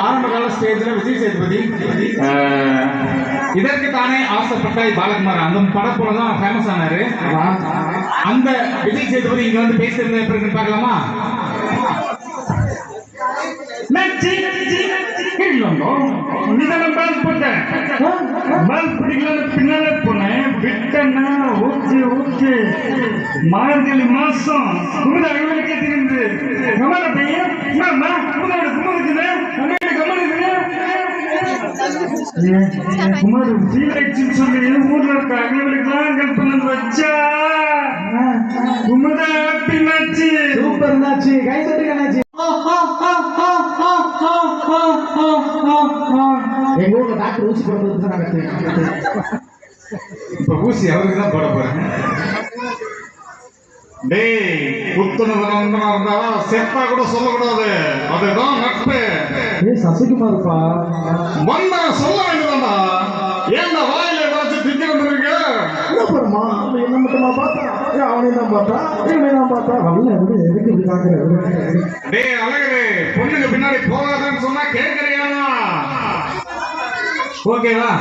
ஆரம்ப கால ஸ்டேஜ்ல விஜய் சேதுபதி இதற்கு தானே ஆசைப்பட்டாய் பாலகுமார் அந்த படம் போலதான் ஃபேமஸ் ஆனாரு. அந்த விஜய் சேதுபதி இங்க வந்து பேசுறது எப்படி இருக்குன்னு பார்க்கலாமா? பின்னாலே போனேன் விட்டனா ஓகே ஓகே மார்கழி மாசம் குமுதா இவனுக்கே தெரிந்து கமல பையன் குமுதோட குமுதுக்குது குமார் சீலைச்சுன்னு சொல்லி ஊர்ல இருக்க அங்கவனுக்குலாம் கல்பனை வச்சா குமுதா பின்னாச்சு சூப்பர் நாச்சு கை தட்டுங்க. எங்க ஊர்ல டாக்டர் ஊசி போடுறது இப்ப ஊசி அவருக்கு தான் போட போறேன். டேய் குத்துனதுனா இருந்தா செப்பா கூட சொல்லக்கூடாது, அதுதான் நட்பு. சசிகுமார்ப்பா வந்தா சொல்ல வேண்டியதாண்டா. ஏன்டா வாயில ஏதாச்சும் திக்க வந்துருக்க? என்னப்பா என்ன மட்டுமா பார்த்தா அவனை தான் பார்த்தா இவனை தான் பார்த்தா வரல எதுக்கு இப்படி பாக்குற? டேய் அழகரே, பொண்ணுங்க பின்னாடி போகாதன்னு சொன்னா கேட்கறியா? ஓகேவா?